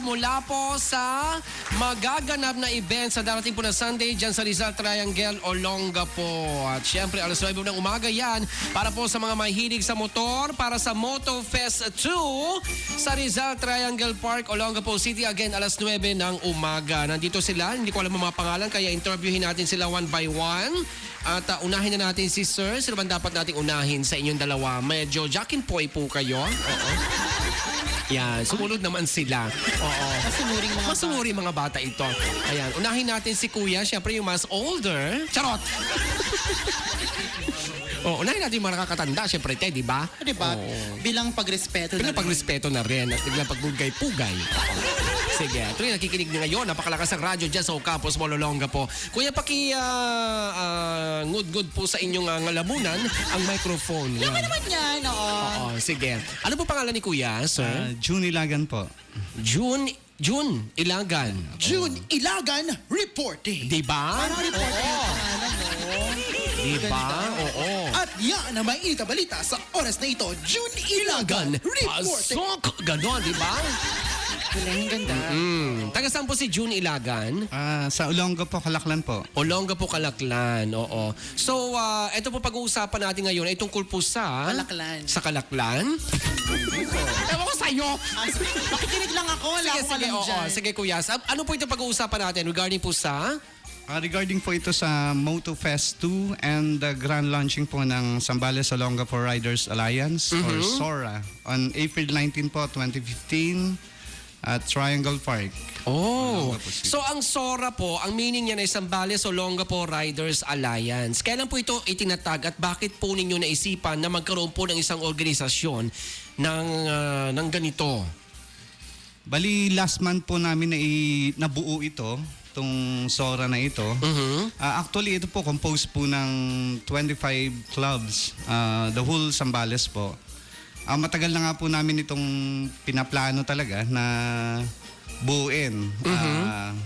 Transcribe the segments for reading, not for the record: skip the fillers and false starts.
mula po sa magaganap na event sa darating po na Sunday dyan sa Rizal Triangle, Olongapo. At syempre, alas 9 ng umaga yan para po sa mga mahilig sa motor para sa Moto Fest 2 sa Rizal Triangle Park, Olongapo City. Again, alas 9 ng umaga. Nandito sila, hindi ko alam ang mga pangalan, kaya interviewin natin sila one by one. At unahin na natin si Sir. Sino ba dapat nating unahin sa inyong dalawa? Medyo Jack and Poy po kayo. Oo. Yan, sumunod naman sila. Oo. Masunuring mga bata ito. Ayan, unahin natin si Kuya. Siyempre yung mas older. Charot! Unahin natin yung mga nakakatanda. Siyempre, di ba? Di ba? Bilang pagrespeto na Bilang pagrespeto na rin at biglang pagbugay-pugay. Sige, ito yung nakikinig niyo ngayon. Napakalakas ang radyo dyan sa Ocapos, Mololonga po. Kuya, ngud-ngud po sa inyong ngalamunan ang microphone. Naman yan, oo. Oo, sige. Ano po pangalan ni Kuya, sir? June Ilagan po. June Ilagan. June Ilagan reporting. Di ba? Parang reporting yung pangalan, no? Di ba? Oo. At yan ang may init na balita sa oras na ito. June Ilagan reporting. Pasok! Ganon, di ba? Galing, ganda. Taga saan po si June Ilagan? Sa Olongapo, Kalaklan po. Olonga po, Kalaklan. Oo. So, ito po pag-uusapan natin ngayon ay tungkol po sa... Kalaklan. Sa Kalaklan? Ewan ko sa'yo! Makikinig lang ako. Wala akong alam dyan. Sige, Kuya. Ano po ito pag-uusapan natin regarding po sa... Regarding po ito sa Moto Fest 2 and the grand launching po ng Zambales Olongapo Riders Alliance or SORA on April 19 po, 2015 at Triangle Park. Oh, Olongapo City. so ang SORA po, ang meaning niya ay Zambales Olongapo Riders Alliance. Kailan po ito itinatag at bakit po ninyo naisipan na magkaroon po ng isang organisasyon ng ganito? Bali, last month po namin nabuo ito, itong SORA na ito. Actually, ito po composed po ng 25 clubs, the whole Zambales po. Matagal na nga po namin itong pinaplano talaga na buuin.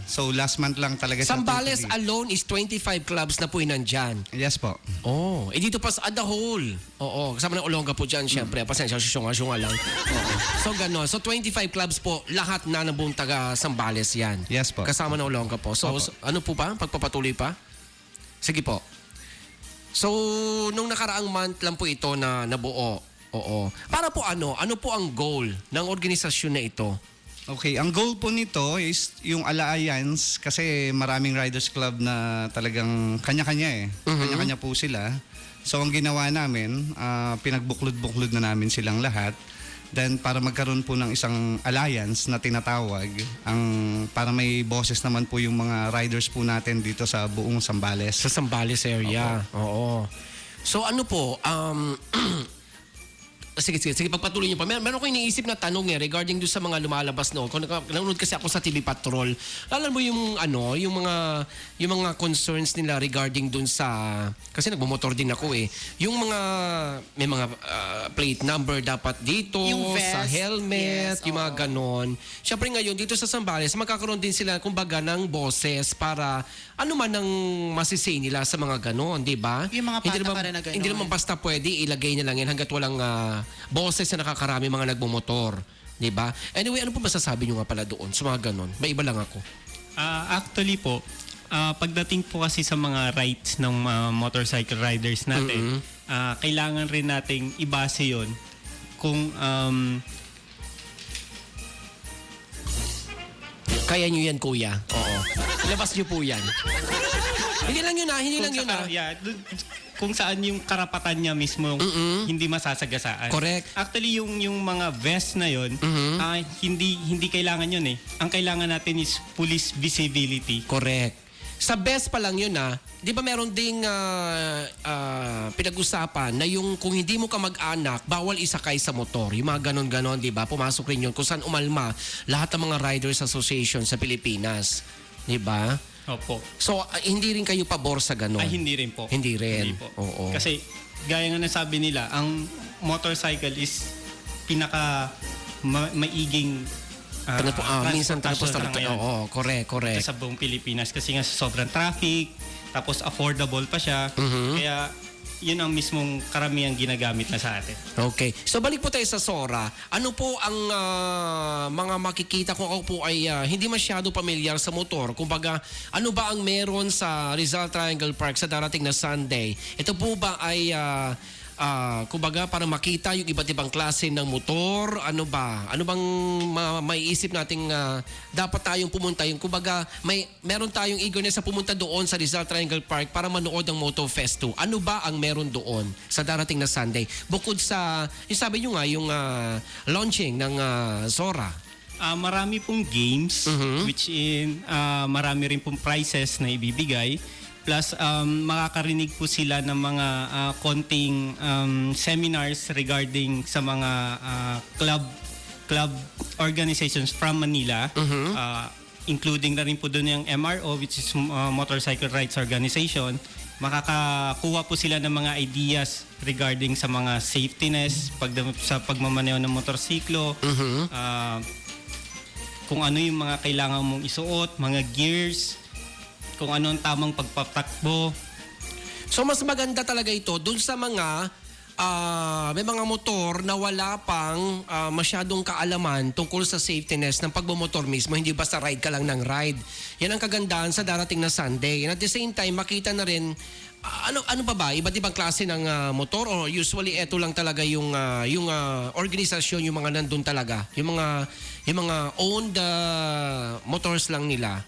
So last month lang talaga siya Zambales totally. alone is 25 clubs na po nandyan. Yes po. Oh, dito pa sa the whole. Oo, kasama ng Olonga po dyan, syempre. Pasensya, syunga lang. Oo. So, gano'n. So, 25 clubs po, lahat na nabuong taga Zambales yan. Yes po. Kasama ng Olonga po. So, ano po pa? Pagpapatuloy pa? Sige po. So, nung nakaraang month lang po ito na nabuo. Oo. Para po ano? Ano po ang goal ng organisasyon na ito? Okay, ang goal po nito is yung Alliance kasi maraming riders club na talagang kanya-kanya eh. Kanya-kanya po sila. So ang ginawa namin, pinagbuklod-buklod na namin silang lahat. Then para magkaroon po ng isang alliance na tinatawag, para may boses naman po yung mga riders po natin dito sa buong Zambales. Sa Zambales area. Oo. So ano po, Sige, pagpatuloy niyo pa. Meron ko iniisip na tanong regarding doon sa mga lumalabas noon. Kung nanonood kasi ako sa TV Patrol, alam mo yung mga concerns nila regarding doon sa, kasi nagmumotor din ako yung mga, may mga plate number dapat dito, Yung vest, sa helmet, yes, yung mga ganon. Siyempre ngayon, dito sa Zambales, magkakaroon din sila, kumbaga, ng boses para ano man ang masisay nila sa mga ganon, di ba? Yung mga patakaran na ganon. Hindi naman basta pwede ilagay na lang yan hanggat walang boses na nakakarami mga nagmumotor. Di ba? Anyway, ano po masasabi nyo nga pala doon sa mga ganon? May iba lang ako. Actually po, pagdating po kasi sa mga rights ng motorcycle riders natin, kailangan rin nating ibase yon kung kaya nyo yan, Kuya. Oo. Ilabas nyo po yan. Hindi lang yun kung saan yung karapatan niya mismo hindi masasagasaan. Correct. Actually, yung mga vest na yun, hindi kailangan yun eh. Ang kailangan natin is police visibility. Correct. Sa best pa lang yun di ba meron ding pinag-usapan na yung kung hindi mo ka mag-anak, bawal isakay sa motor. Yung mga ganon-ganon, di ba? Pumasok rin yun kung saan umalma lahat ng mga Riders Association sa Pilipinas. Di ba? Opo. So, hindi rin kayo pabor sa ganon? Ay, hindi rin po. Hindi rin? Hindi po. Oo. Kasi, gaya nga nasabi nila, ang motorcycle is maiging minsan tapos oo, correct. sa buong Pilipinas kasi nga sobrang traffic, tapos affordable pa siya. Kaya yun ang mismong karamihan ginagamit na sa atin. Okay. So balik po tayo sa Sora. Ano po ang mga makikita kung ako po ay hindi masyado pamilyar sa motor? Kumbaga, ano ba ang meron sa Rizal Triangle Park sa darating na Sunday? Ito po ba ay kumbaga para makita yung iba't ibang klase ng motor? Ano ba? Ano bang maiisip nating dapat tayong pumunta? Yung kumbaga, meron tayong eagerness sa pumunta doon sa Rizal Triangle Park para manood ng Moto Fest 2. Ano ba ang meron doon sa darating na Sunday? Bukod sa, yung sabi nyo nga, yung launching ng Sora. Marami pong games, which in marami rin pong prizes na ibibigay. Plus, makakarinig po sila ng mga konting seminars regarding sa mga club organizations from Manila. Including na rin po doon yung MRO, which is Motorcycle Rights Organization. Makakakuha po sila ng mga ideas regarding sa mga safetyness, sa pagmamaneho ng motorsiklo, kung ano yung mga kailangan mong isuot, mga gears, kung ano ang tamang pagpatakbo. So mas maganda talaga ito dun sa mga may mga motor na wala pang masyadong kaalaman tungkol sa safetyness ng pagbumotor mismo. Hindi basta ride ka lang ng ride. Yan ang kagandahan sa darating na Sunday. And at the same time, makita na rin ano pa ba? Iba't ibang klase ng motor o usually ito lang talaga yung organisasyon, yung mga nandun talaga. Yung mga owned motors lang nila.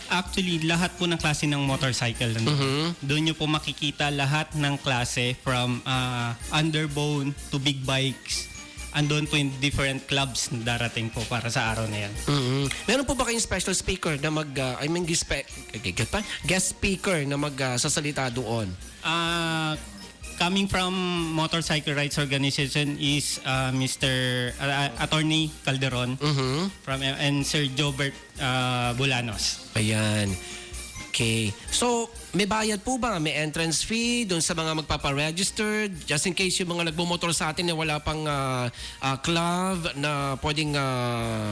Actually, lahat po ng klase ng motorcycle. Doon nyo po makikita lahat ng klase from underbone to big bikes. Andun po yung different clubs na darating po para sa araw na yan. Meron po ba kayong special speaker na guest speaker na magsasalita doon? Coming from Motorcycle Rights Organization is Mr. Attorney Calderon and Sir Jobert Bulanos. Ayan. Okay. So, may bayad po ba? May entrance fee doon sa mga magpaparegister? Just in case yung mga nagbumotor sa atin na wala pang club na pwedeng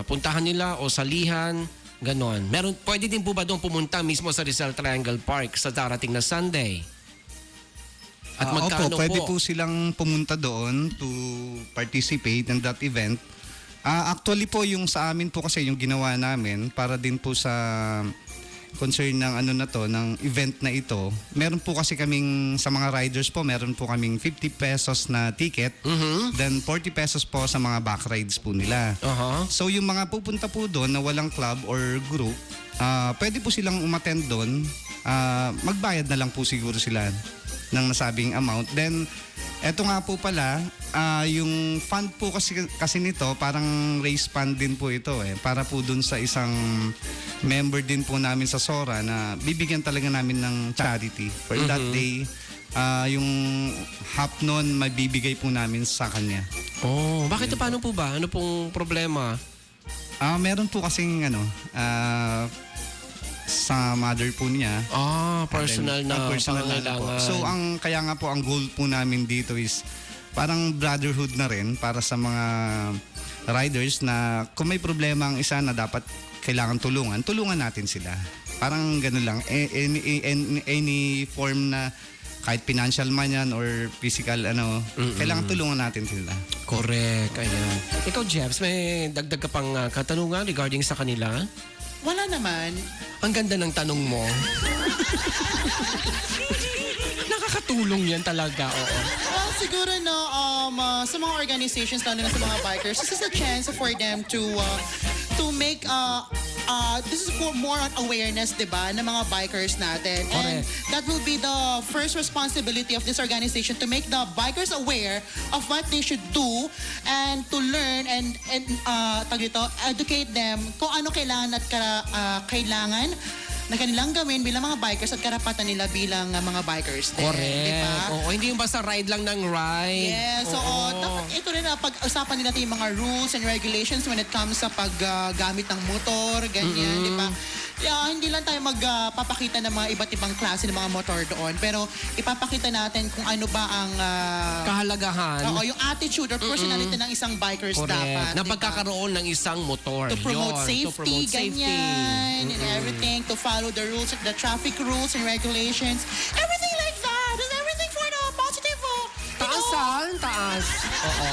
puntahan nila o salihan? Ganon. Pwede din po ba doon pumunta mismo sa Rizal Triangle Park sa darating na Sunday? At magkano pwede po? po silang pumunta doon to participate in that event. Actually po yung sa amin po kasi yung ginawa namin para din po sa concern ng ng event na ito. Meron po kasi kaming sa mga riders po, meron po kaming 50 pesos na ticket. Then 40 pesos po sa mga back rides po nila. So yung mga pupunta po doon na walang club or group, pwede po silang umattend doon. Magbayad na lang po siguro sila ng nasabing amount. Then, eto nga po pala, yung fund po kasi nito, parang race fund din po ito para po dun sa isang member din po namin sa Sora na bibigyan talaga namin ng charity. For that day, yung half nun mabibigay po namin sa kanya. Oh, bakit paano po ba? Ano pong problema? Meron po kasing sa mother po niya. Personal na pangangailangan. So kaya nga po ang goal po namin dito is parang brotherhood na rin para sa mga riders na kung may problema ang isa na dapat kailangan tulungan natin sila. Parang gano'n lang. Any form na kahit financial man yan or physical kailangan tulungan natin sila. Correct. Ayan. Ikaw, Jebs, may dagdag ka pang katanungan regarding sa kanila? Wala naman. Ang ganda ng tanong mo. Nakakatulong yan talaga, oo. Well, siguro sa mga organizations, lalo na sa mga bikers, this is a chance for them to make this is for more on awareness, diba, ng mga bikers natin. And that will be the first responsibility of this organization to make the bikers aware of what they should do and to learn and educate them kung ano kailangan at kailangan na kanilang gawin bilang mga bikers at karapatan nila bilang mga bikers din. Correct. Diba? Oo, hindi yung basta ride lang ng ride. Yes, oo. Dapat ito rin na pag-usapan nila yung mga rules and regulations when it comes sa paggamit ng motor, ganyan, di ba? Hindi lang tayo magpapakita ng mga iba't ibang klase ng mga motor doon, pero ipapakita natin kung ano ba ang kahalagahan. Oo, yung attitude or personality ng isang bikers dapat. Na diba? pagkakaroon ng isang motor. To promote Yun, safety, ganyan, and everything, to follow follow the rules, the traffic rules and regulations. Everything like that. Is everything for the positive, Taas. Oo.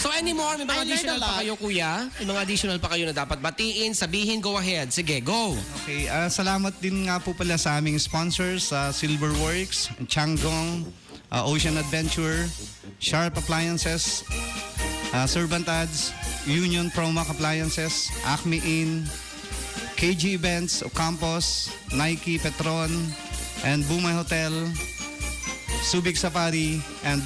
So anymore, may mga I learned additional a pa lot. kayo, kuya? May mga additional pa kayo na dapat batiin, sabihin, go ahead. Sige, go. Okay, salamat din nga po pala sa aming sponsors, Silverworks, Changgong, Ocean Adventure, Sharp Appliances, Servant Ads, Union Promac Appliances, Acme Inn, KG Events, Ocampos, Nike, Petron, and Bumay Hotel, Subic Safari, and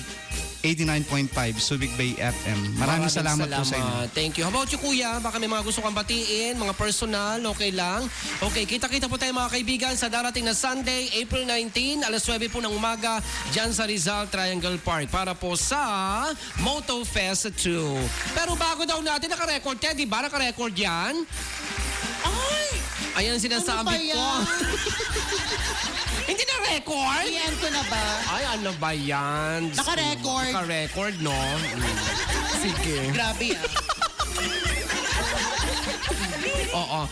89.5 Subic Bay FM. Maraming salamat po sa inyo. Thank you. How about you, kuya? Baka may mga gusto kang batiin, mga personal, okay lang? Okay, kita-kita po tayo mga kaibigan sa darating na Sunday, April 19, alas 9 po ng umaga, dyan sa Rizal Triangle Park para po sa Moto Fest 2. Pero bago daw natin, naka-record yan, di ba? Naka-record yan? Ay! Ayan ang Ano ba sinasabi ko. yan? Hindi na record? I-end ko na ba? Ay, ano ba yan? Naka-record. Naka-record, no? Sige. Grabe Oo.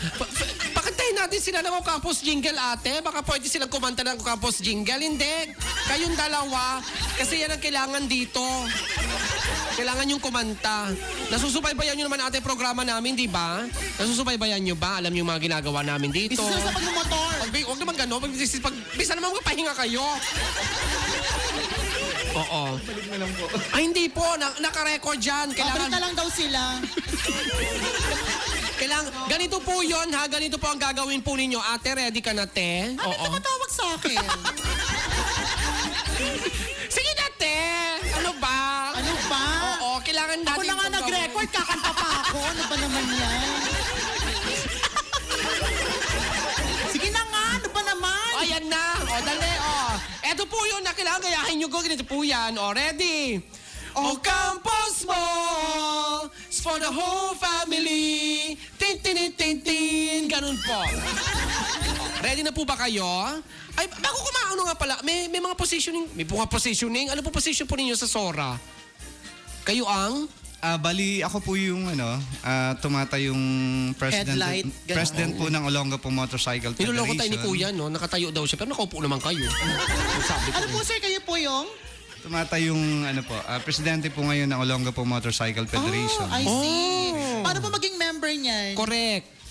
Pakantayin natin sila ng Ocampos Jingle, ate. Baka pwede silang kumanta ng Ocampos Jingle. Hindi. Kayong dalawa. Kasi yan ang kailangan dito. Kailangan yung kumanta. Nasusubaybayan nyo naman ate programa namin, di ba? Nasusubaybayan nyo ba? Alam nyo yung mga ginagawa namin dito. Bisa sila sa pagmumotor. Huwag naman gano'n. Bisa naman magpahinga kayo. Oo. Ay, hindi po. Naka-record dyan. Babalik na lang daw sila. Ganito po yun, ha? Ganito po ang gagawin po ninyo. Ate, ready ka na, te? Ano tumatawag sa akin? Sige na, te! Ano ba? Ano ba? Oo, kailangan natin... Ako na nga itong nag-record, kakanta pa ako. Ano ba naman yan? Sige na nga, ano ba naman? O, ayan na. O, dali, o. Eto po yun na kailangan gayahin nyo ko. Ganito po yan. O, ready? O, Campos Mall is for the whole family. Tin, tin, tin, tin, tin. Ganun po. O, ready na po ba kayo? Ay, bago kumaano nga pala, may mga positioning. May mga positioning. Ano po position po ninyo sa Sora? Kayo ang? Bali, ako po yung tumata yung Headlight, ganun. president po ng Olongapo Motorcycle Federation. Niloloko tayo ni Kuya, no? Nakatayo daw siya, pero nakaupo naman kayo. Sabi ko. Ano po sir, kayo po yung? Tumata yung presidente po ngayon ng Olongapo Motorcycle Federation. I see. Oh. Paano po maging member niyan? Correct.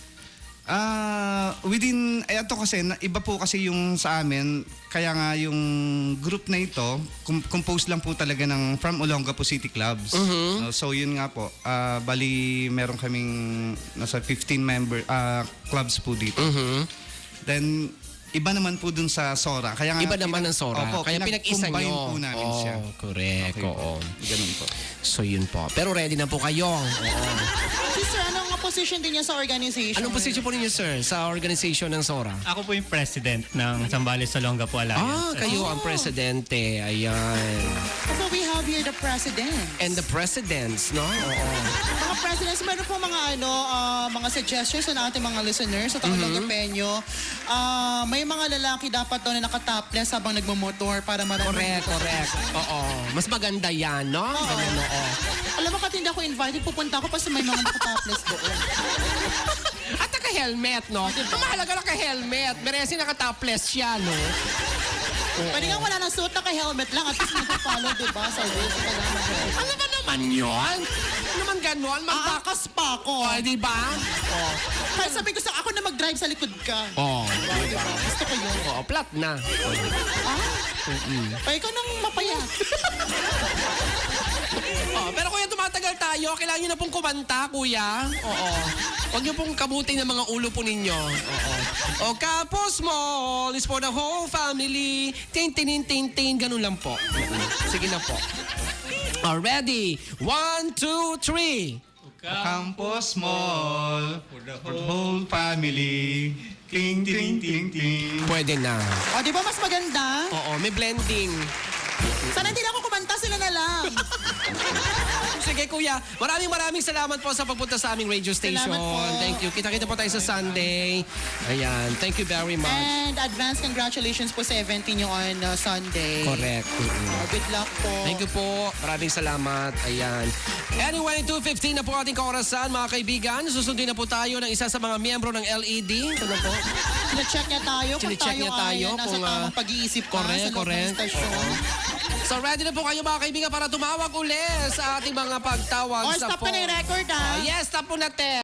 Ito kasi, iba po kasi yung sa amin, kaya nga yung group na ito, composed lang po talaga ng from Olongapo City Clubs. So yun nga po, bali meron kaming nasa 15 member clubs po dito. Then, iba naman po dun sa Sora. Kaya nga, Iba naman ang Sora. Opo, Kaya pinag-isa pinag-combine nyo. po namin siya. Correct. Okay. Oo. Ganun po. So yun po. Pero ready na po kayo. Oo. Sister, anong position din niya sa organization? Anong position po ninyo, sir, sa organization ng Sora? Ako po yung president ng Zambales Olongapo Alliance. Kayo ang presidente. Ayan. So we have here the president. And the presidents, no? Oo. Mga presidents, meron po mga mga suggestions sa ating mga listeners sa Olongapeño. May mga lalaki dapat daw na nakatopless habang nagmumotor para marami. Correct. Oo. Mas maganda yan, no? Ganun, oo. Alam mo, kasi hindi ako invited, pupunta ako pa sa may mga nakatopless doon. At naka-helmet, no? Ang mahalaga naka-helmet. Meresi naka-topless siya, no? Pwede nga wala ng suit, naka-helmet lang at least nag-follow, diba, sa rules. Ano ba naman yun? Ano naman ganon? Akas pa ako. Oh, di ba? Oh. Kaya sabi ko sa ako na mag-drive sa likod ka. Oh. Diba? Gusto ko yun. Oh, flat na. Pa ikaw nang mapayat. Oh, pero kuya, tumatagal tayo. Kailangan nyo na pong kumanta, kuya. Oo. Huwag nyo pong kabutin ng mga ulo po ninyo. Oo. O, Campos Mall is for the whole family. Tin, tin, tin, tin, tin. Ganun lang po. Sige na po. Ready? 1, 2, 3. Campos Mall for the whole family. Ting, ting, ting, ting. Pwede na. O, di ba mas maganda? Oo, may blending. Sana hindi na ako kumanta, sila na lang. Sige, kuya. Maraming salamat po sa pagpunta sa aming radio station. Salamat po. Thank you. Kita-kita po tayo sa Sunday. Ayan. Thank you very much. And advance congratulations po sa event niyo on Sunday. Correct. Good luck po. Thank you po. Maraming salamat. Ayan. Anyway, 2:15 na po ating kaorasan, mga kaibigan. Susundin na po tayo ng isa sa mga miyembro ng LED. Ito na po. Sine-check niya tayo kung Sine-check tayo niya tayo ay nasa kung, tamang pag-iisip pa correct, sa loob ng correct. istasyon. So ready na po kayo, mga kaibigan, para tumawag ulit sa ating mga pagtawag Or sa stop ka na yung record, ha? Yes, stop po natin.